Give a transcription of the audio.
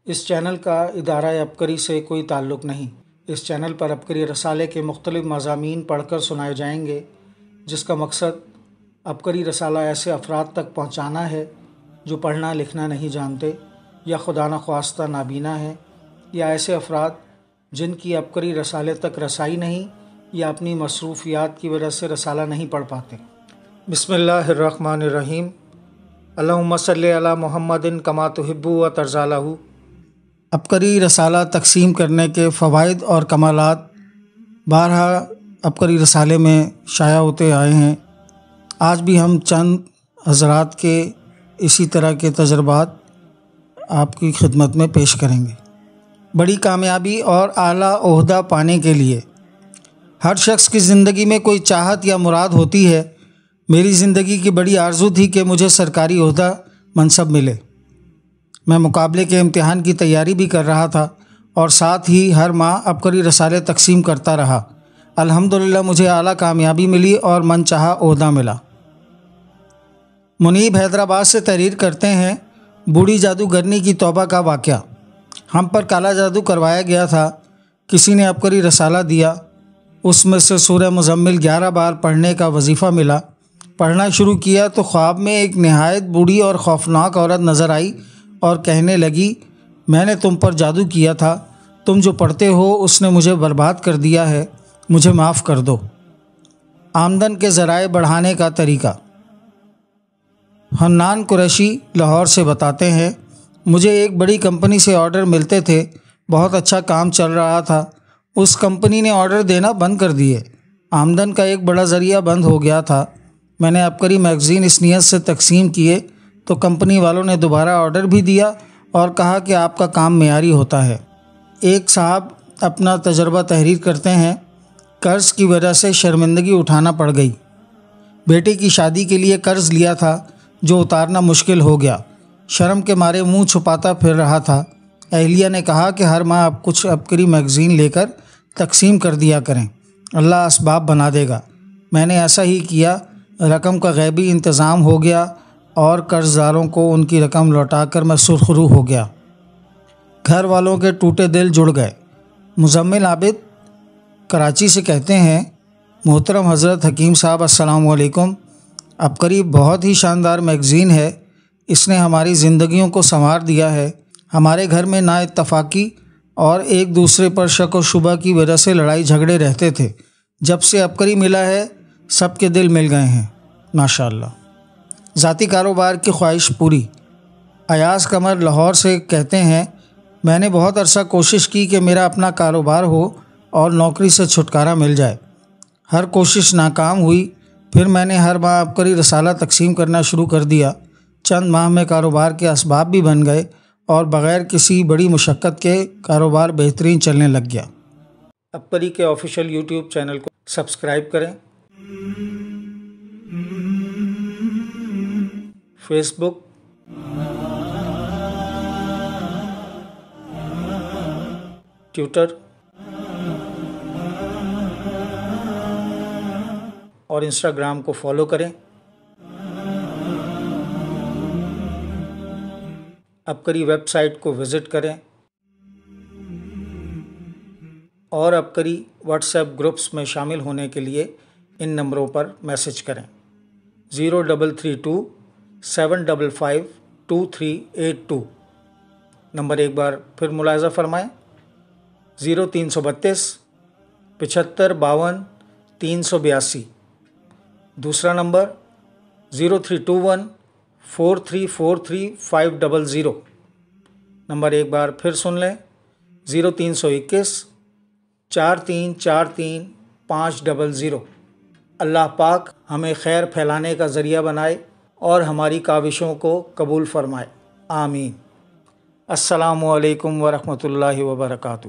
اس channel کا ادارہ عبقری سے کوئی تعلق نہیں۔ اس چینل پر عبقری رسالے کے مختلف مضامین پڑھ کر سنائے جائیں گے، جس کا مقصد عبقری رسالہ ایسے افراد تک پہنچانا ہے جو پڑھنا لکھنا نہیں جانتے یا خدا نخواستہ نابینا ہیں، یا ایسے افراد جن کی عبقری رسالے تک رسائی نہیں یا اپنی مصروفیات کی وجہ سے رسالہ نہیں پڑھ پاتے۔ بسم اللہ الرحمن الرحیم۔ اللہم صلی علی محمد کما تحب و ترضی لہ۔ عبقری رسالہ تقسیم کرنے کے فوائد اور کمالات بارہا عبقری رسالے میں شائع ہوتے آئے ہیں۔ آج بھی ہم چند حضرات کے اسی طرح کے تجربات آپ کی خدمت میں پیش کریں گے۔ بڑی کامیابی اور اعلیٰ عہدہ پانے کے لیے ہر شخص کی زندگی میں کوئی چاہت یا مراد ہوتی ہے۔ میری زندگی کی بڑی آرزو تھی کہ مجھے سرکاری عہدہ منصب ملے۔ میں مقابلے کے امتحان کی تیاری بھی کر رہا تھا اور ساتھ ہی ہر ماہ عبقری رسالے تقسیم کرتا رہا۔ الحمدللہ مجھے اعلیٰ کامیابی ملی اور من چاہا عہدہ ملا۔ منیب حیدرآباد سے تحریر کرتے ہیں، بوڑھی جادوگرنی کی توبہ کا واقعہ۔ ہم پر کالا جادو کروایا گیا تھا۔ کسی نے عبقری رسالہ دیا، اس میں سے سورہ مزمل 11 بار پڑھنے کا وظیفہ ملا۔ پڑھنا شروع کیا تو خواب میں ایک نہایت بوڑھی اور خوفناک عورت نظر آئی اور کہنے لگی، میں نے تم پر جادو کیا تھا، تم جو پڑھتے ہو اس نے مجھے برباد کر دیا ہے، مجھے معاف کر دو۔ آمدن کے ذرائع بڑھانے کا طریقہ۔ حنان قریشی لاہور سے بتاتے ہیں، مجھے ایک بڑی کمپنی سے آرڈر ملتے تھے، بہت اچھا کام چل رہا تھا۔ اس کمپنی نے آرڈر دینا بند کر دیے، آمدن کا ایک بڑا ذریعہ بند ہو گیا تھا۔ میں نے عبقری میگزین اس نیت سے تقسیم کیے تو کمپنی والوں نے دوبارہ آرڈر بھی دیا اور کہا کہ آپ کا کام معیاری ہوتا ہے۔ ایک صاحب اپنا تجربہ تحریر کرتے ہیں، قرض کی وجہ سے شرمندگی اٹھانا پڑ گئی۔ بیٹے کی شادی کے لیے قرض لیا تھا جو اتارنا مشکل ہو گیا۔ شرم کے مارے منہ چھپاتا پھر رہا تھا۔ اہلیہ نے کہا کہ ہر ماہ آپ کچھ عبقری میگزین لے کر تقسیم کر دیا کریں، اللہ اسباب بنا دے گا۔ میں نے ایسا ہی کیا، رقم کا غیبی انتظام ہو گیا اور قرض داروں کو ان کی رقم لوٹا کر میں سرخرو ہو گیا۔ گھر والوں کے ٹوٹے دل جڑ گئے۔ مزمل عابد کراچی سے کہتے ہیں، محترم حضرت حکیم صاحب السلام علیکم۔ عبقری بہت ہی شاندار میگزین ہے، اس نے ہماری زندگیوں کو سنوار دیا ہے۔ ہمارے گھر میں نا اتفاقی اور ایک دوسرے پر شک و شبہ کی وجہ سے لڑائی جھگڑے رہتے تھے۔ جب سے عبقری ملا ہے سب کے دل مل گئے ہیں، ماشاءاللہ۔ ذاتی کاروبار کی خواہش پوری۔ ایاز قمر لاہور سے کہتے ہیں، میں نے بہت عرصہ کوشش کی کہ میرا اپنا کاروبار ہو اور نوکری سے چھٹکارا مل جائے۔ ہر کوشش ناکام ہوئی، پھر میں نے ہر ماہ عبقری رسالہ تقسیم کرنا شروع کر دیا۔ چند ماہ میں کاروبار کے اسباب بھی بن گئے اور بغیر کسی بڑی مشقت کے کاروبار بہترین چلنے لگ گیا۔ عبقری کے آفیشیل یوٹیوب چینل کو سبسکرائب کریں۔ فیس بک، ٹویٹر اور انسٹاگرام کو فالو کریں۔ عبقری ویب سائٹ کو وزٹ کریں اور عبقری واٹس ایپ گروپس میں شامل ہونے کے لیے ان نمبروں پر میسج کریں: 0332 755 2382۔ نمبر ایک بار پھر ملاحظہ فرمائیں: 0332 75 52 382۔ دوسرا نمبر 0321 4343 500۔ نمبر ایک بار پھر سن لیں: 0321 4343 500۔ اللہ پاک ہمیں خیر پھیلانے کا ذریعہ بنائے اور ہماری کاوشوں کو قبول فرمائے، آمین۔ السلام علیکم ورحمۃ اللہ وبرکاتہ۔